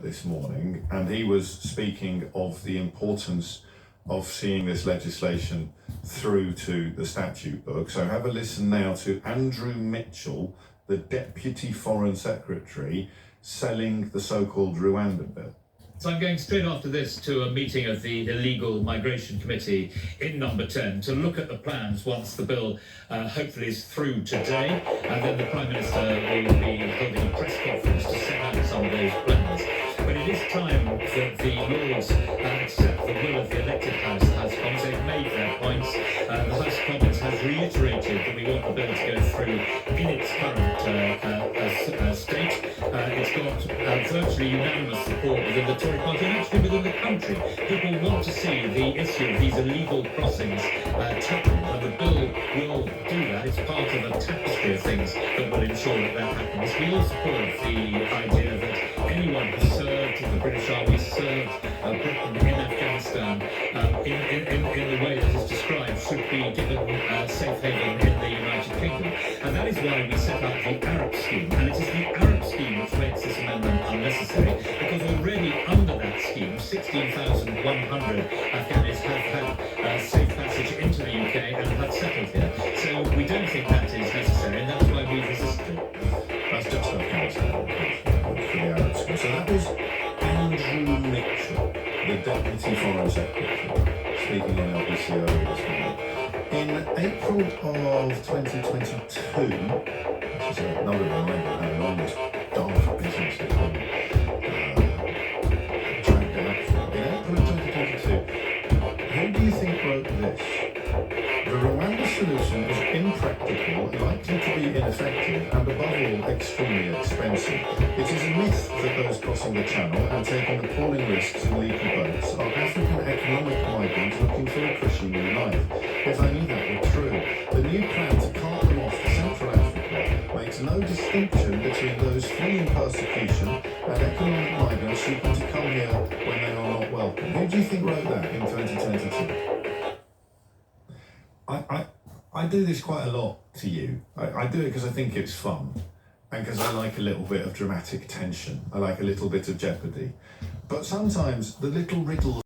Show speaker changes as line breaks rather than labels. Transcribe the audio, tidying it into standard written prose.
this morning, and he was speaking of the importance of seeing this legislation through to the statute book. So have a listen now to Andrew Mitchell, the Deputy Foreign Secretary, selling the so-called Rwanda bill.
So I'm going straight after this to a meeting of the Illegal Migration Committee in Number 10 to look at the plans once the bill hopefully is through today, and then the Prime Minister will be holding a press conference to set out some of those plans. But it is time that the Lords accept the will of the elected House of Commons. They've made their points. The House of Commons has reiterated that we want the bill to go through in its current state. It's got virtually unanimous support within the Tory party and actually within the country. People want to see the issue of these illegal crossings tackled, and the bill will do that. It's part of a tapestry of things that will ensure that that happens. We all support the idea that anyone who served in the British Army, served Britain in Afghanistan in the way that is described, should be given safe haven in the United Kingdom. And that is why we set up the Arab scheme. And it is the Arab scheme which makes this amendment unnecessary, because already under that scheme, 16,100 Afghans have had safe passage into the UK and have settled here. So we don't think that is necessary, and that's why we resisted it.
That's just Afghanistan for the Arab scheme. So that was Andrew Mitchell, the Deputy Foreign Secretary, speaking on LBC earlier this morning. In April of 2022, which is another reminder of how long this dark business has been dragged out. In April of 2022, who do you think wrote this? The Rwanda solution is impractical, likely to be ineffective, and above all, extremely expensive. It is a myth that those crossing the channel and taking appalling risks in leaky boats are African economic migrants looking for a cushy new life. If only that were true. The new plan to cart them off to Central Africa makes no distinction between those fleeing persecution and economic migrants seeking to come here when they are not welcome. Who do you think wrote that in 2022? I do this quite a lot to you. I do it because I think it's fun, and because I like a little bit of dramatic tension. I like a little bit of jeopardy. But sometimes the little riddles